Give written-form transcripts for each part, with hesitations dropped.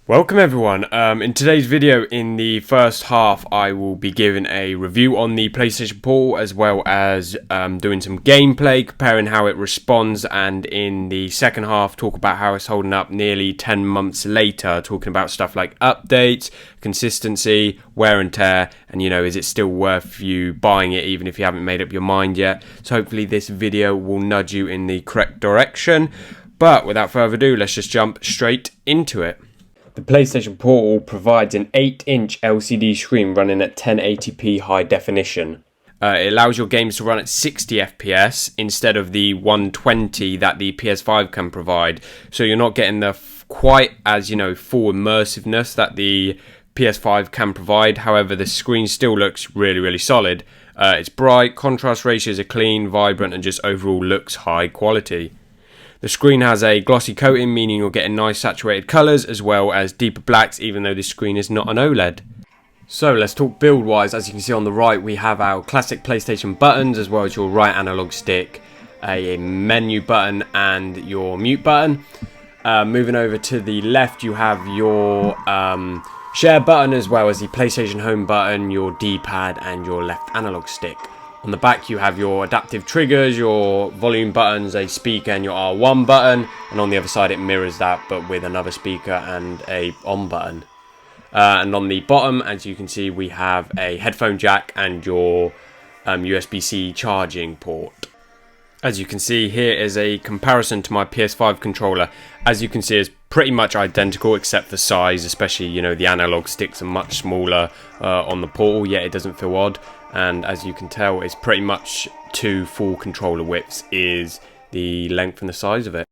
Welcome everyone. In today's video, in the first half, I will be giving a review on the PlayStation Portal as well as doing some gameplay, comparing how it responds, and in the second half, talk about how it's holding up nearly 10 months later, talking about stuff like updates, consistency, wear and tear, and is it still worth you buying it even if you haven't made up your mind yet. So hopefully this video will nudge you in the correct direction. But without further ado, let's just jump straight into it. The PlayStation Portal provides an 8-inch LCD screen running at 1080p high definition. It allows your games to run at 60 FPS instead of the 120 that the PS5 can provide. So you're not getting the quite as, full immersiveness that the PS5 can provide. However, the screen still looks really solid. It's bright, contrast ratios are clean, vibrant, and just overall looks high quality. The screen has a glossy coating, meaning you're getting nice saturated colours as well as deeper blacks, even though this screen is not an OLED. So let's talk build wise. As you can see on the right, we have our classic PlayStation buttons as well as your right analog stick, a menu button and your mute button. Moving over to the left, you have your share button as well as the PlayStation home button, your D-pad and your left analog stick. On the back you have your adaptive triggers, your volume buttons, a speaker and your R1 button, and on the other side it mirrors that but with another speaker and a on button. And on the bottom, as you can see, we have a headphone jack and your USB-C charging port. As you can see, here is a comparison to my PS5 controller. As you can see, it's pretty much identical except for size, especially the analog sticks are much smaller on the Portal, yet it doesn't feel odd. And as you can tell, it's pretty much two full controller widths is the length and the size of it.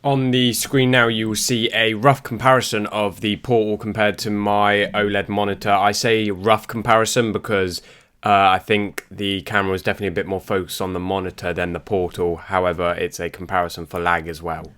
On the screen now you will see a rough comparison of the Portal compared to my OLED monitor. I say rough comparison because I think the camera is definitely a bit more focused on the monitor than the Portal. However, it's a comparison for lag as well.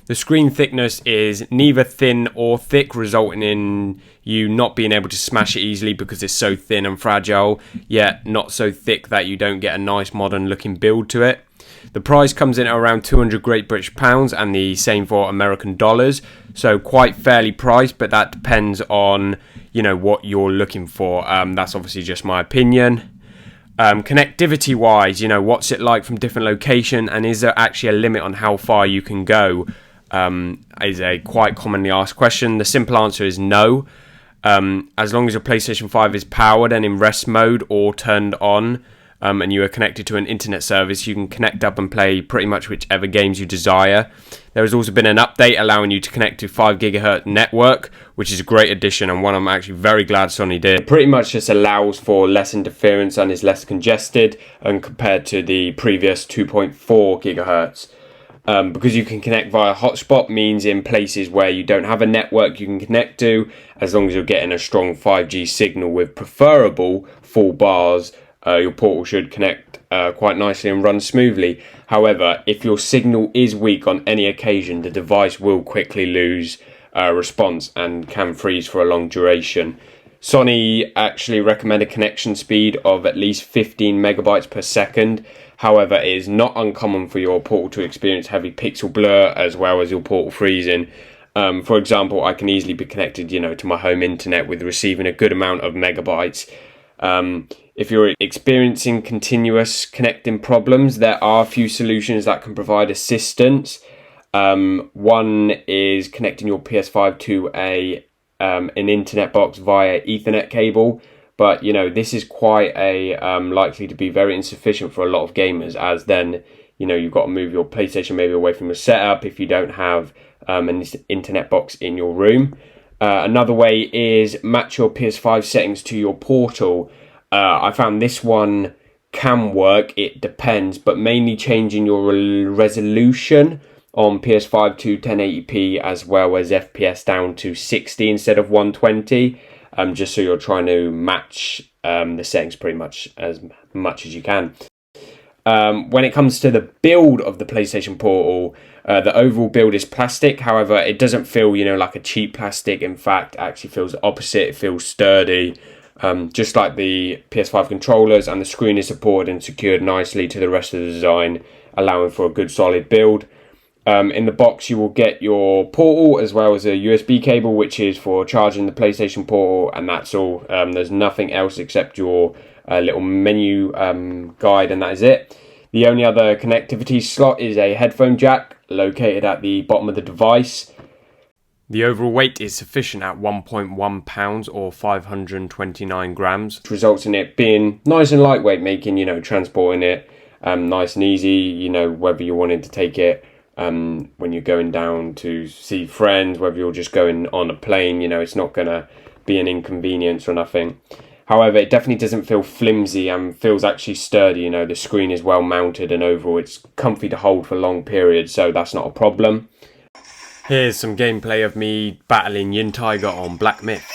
The screen thickness is neither thin or thick, resulting in you not being able to smash it easily because it's so thin and fragile, yet not so thick that you don't get a nice modern looking build to it. The price comes in at around 200 Great British pounds and the same for American dollars, so quite fairly priced, but that depends on what you're looking for. That's obviously just my opinion. Connectivity wise, what's it like from different locations, and is there actually a limit on how far you can go? Is a quite commonly asked question. The simple answer is no. As long as your PlayStation 5 is powered and in rest mode or turned on, and you are connected to an internet service, you can connect up and play pretty much whichever games you desire. There has also been an update allowing you to connect to 5 GHz network, which is a great addition and one I'm actually very glad Sony did. It pretty much just allows for less interference and is less congested compared to the previous 2.4 GHz. Because you can connect via hotspot means in places where you don't have a network you can connect to, as long as you're getting a strong 5G signal with preferable full bars, your Portal should connect quite nicely and run smoothly. However, if your signal is weak on any occasion, the device will quickly lose response and can freeze for a long duration. Sony actually recommend a connection speed of at least 15 megabytes per second. However, it is not uncommon for your Portal to experience heavy pixel blur as well as your Portal freezing. For example, I can easily be connected, to my home internet with receiving a good amount of megabytes. If you're experiencing continuous connecting problems, there are a few solutions that can provide assistance. One is connecting your PS5 to an internet box via Ethernet cable. But, this is quite likely to be very insufficient for a lot of gamers, as then, you've got to move your PlayStation maybe away from the setup if you don't have an internet box in your room. Another way is match your PS5 settings to your Portal. I found this one can work, it depends, but mainly changing your resolution on PS5 to 1080p as well as FPS down to 60 instead of 120. Just so you're trying to match the settings pretty much as you can. When it comes to the build of the PlayStation Portal, the overall build is plastic. However, it doesn't feel, like a cheap plastic. In fact, it actually feels the opposite. It feels sturdy, just like the PS5 controllers, and the screen is supported and secured nicely to the rest of the design, allowing for a good solid build. In the box you will get your portal as well as a USB cable, which is for charging the PlayStation portal, and that's all. There's nothing else except your little menu guide, and that is it. The only other connectivity slot is a headphone jack located at the bottom of the device. The overall weight is sufficient at 1.1 pounds or 529 grams, which results in it being nice and lightweight, making, transporting it nice and easy, whether you wanted to take it when you're going down to see friends, whether you're just going on a plane, it's not going to be an inconvenience or nothing. However, it definitely doesn't feel flimsy and feels actually sturdy. The screen is well mounted and overall it's comfy to hold for long periods, so that's not a problem. Here's some gameplay of me battling Yin Tiger on Black Myth.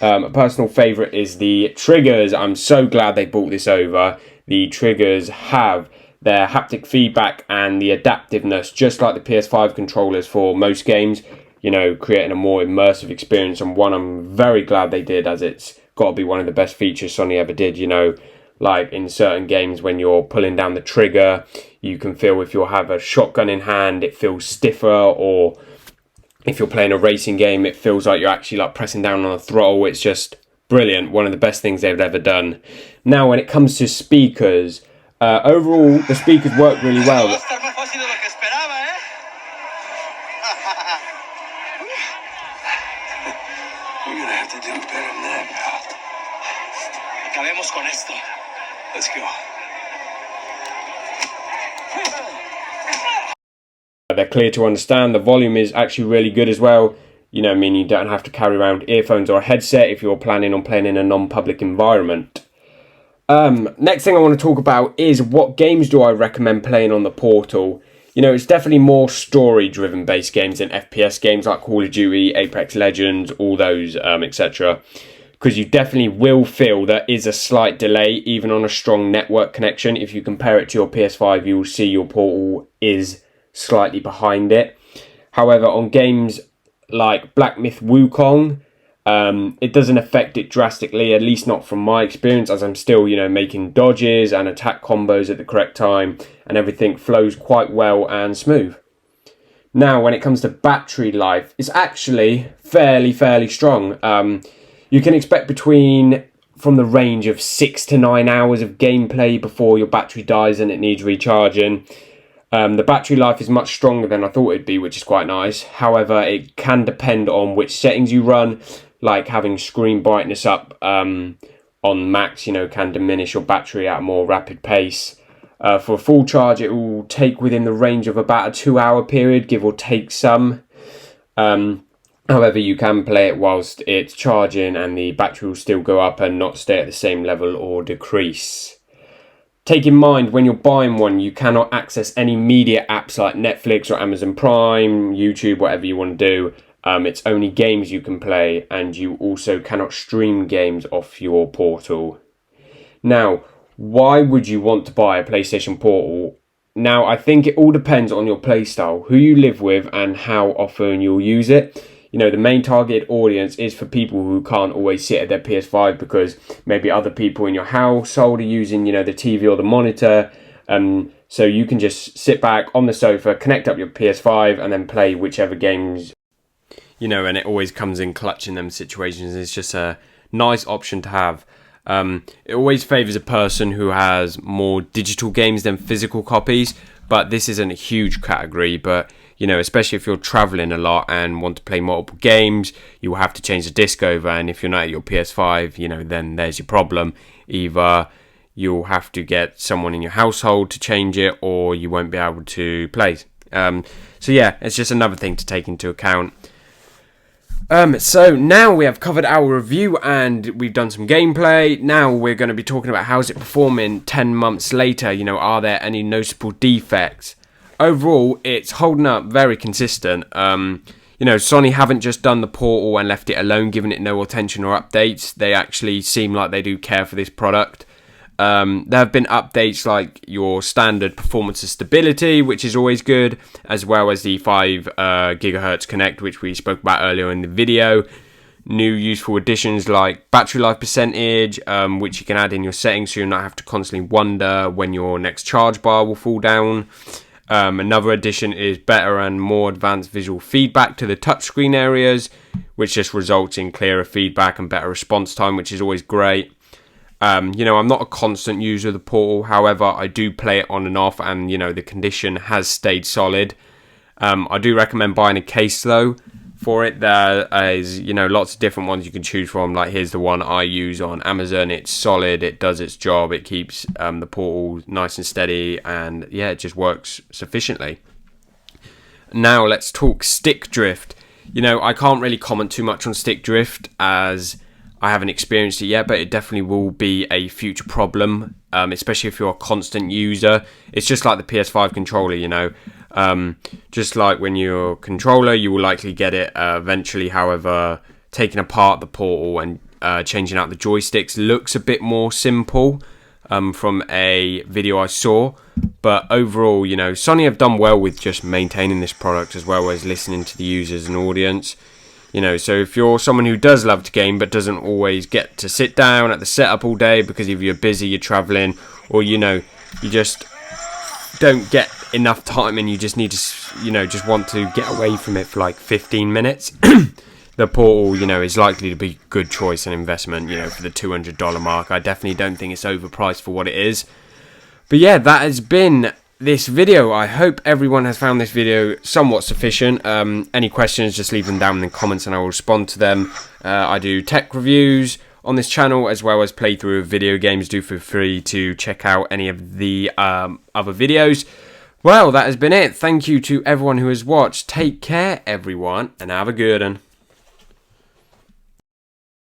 A personal favourite is the triggers. I'm so glad they brought this over. The triggers have their haptic feedback and the adaptiveness, just like the PS5 controllers for most games, creating a more immersive experience, and one I'm very glad they did, as it's got to be one of the best features Sony ever did. Like in certain games when you're pulling down the trigger, you can feel if you have a shotgun in hand, it feels stiffer, or if you're playing a racing game, it feels like you're actually like pressing down on a throttle. It's just brilliant. One of the best things they've ever done. Now, when it comes to speakers, overall, the speakers work really well. You're gonna have to do better than that, pal. Acabemos con esto. Let's go. They're clear to understand. The volume is actually really good as well. Meaning you don't have to carry around earphones or a headset if you're planning on playing in a non-public environment. Next thing I want to talk about is what games do I recommend playing on the Portal. It's definitely more story-driven based games than FPS games like Call of Duty, Apex Legends, all those, etc. Because you definitely will feel there is a slight delay, even on a strong network connection. If you compare it to your PS5, you will see your Portal is slightly behind it. However, on games like Black Myth Wukong, it doesn't affect it drastically, at least not from my experience, as I'm still, making dodges and attack combos at the correct time, and everything flows quite well and smooth. Now, when it comes to battery life, it's actually fairly strong. You can expect from the range of 6 to 9 hours of gameplay before your battery dies and it needs recharging. The battery life is much stronger than I thought it'd be, which is quite nice. However, it can depend on which settings you run, like having screen brightness up on max, can diminish your battery at a more rapid pace. For a full charge, it will take within the range of about a 2-hour period, give or take some. However, you can play it whilst it's charging and the battery will still go up and not stay at the same level or decrease. Take in mind, when you're buying one, you cannot access any media apps like Netflix or Amazon Prime, YouTube, whatever you want to do. It's only games you can play, and you also cannot stream games off your Portal. Now, why would you want to buy a PlayStation Portal? Now, I think it all depends on your playstyle, who you live with, and how often you'll use it. The main targeted audience is for people who can't always sit at their PS5 because maybe other people in your household are using, the TV or the monitor. So you can just sit back on the sofa, connect up your PS5, and then play whichever games. And it always comes in clutch in them situations. It's just a nice option to have. It always favours a person who has more digital games than physical copies, but this isn't a huge category. But You know, especially if you're traveling a lot and want to play multiple games, you will have to change the disc over. And if you're not at your PS5, you know, then there's your problem. Either you'll have to get someone in your household to change it, or you won't be able to play. So yeah, it's just another thing to take into account. So now we have covered our review and we've done some gameplay. Now we're going to be talking about how's it performing 10 months later. You know, are there any noticeable defects? Overall, it's holding up very consistent. You know, Sony haven't just done the Portal and left it alone, giving it no attention or updates. They actually seem like they do care for this product. There have been updates like your standard performance and stability, which is always good, as well as the 5 gigahertz connect, which we spoke about earlier in the video. New useful additions like battery life percentage, which you can add in your settings so you'll not have to constantly wonder when your next charge bar will fall down. Another addition is better and more advanced visual feedback to the touchscreen areas, which just results in clearer feedback and better response time, which is always great. You know, I'm not a constant user of the Portal, however, I do play it on and off, and, you know, the condition has stayed solid. I do recommend buying a case, though, for it. There is, you know, lots of different ones you can choose from. Like, here's the one I use on Amazon. It's solid, it does its job, it keeps the Portal nice and steady, and, yeah, it just works sufficiently. Now, let's talk stick drift. You know, I can't really comment too much on stick drift, as I haven't experienced it yet, but it definitely will be a future problem, especially if you're a constant user. It's just like the PS5 controller, you know. Just like when you're a controller, you will likely get it eventually. However, taking apart the Portal and changing out the joysticks looks a bit more simple from a video I saw. But overall, you know, Sony have done well with just maintaining this product as well as listening to the users and audience. You know, so if you're someone who does love to game but doesn't always get to sit down at the setup all day because if you're busy, you're traveling, or, you know, you just don't get enough time and you just need to, you know, just want to get away from it for like 15 minutes, the Portal, you know, is likely to be a good choice and investment, you know, for the $200 mark. I definitely don't think it's overpriced for what it is. But yeah, that has been this video. I hope everyone has found this video somewhat sufficient. Any questions, just leave them down in the comments and I will respond to them. I do tech reviews on this channel as well as playthrough of video games. Do feel free to check out any of the other videos. Well, that has been it. Thank you to everyone who has watched. Take care, everyone, and have a good one.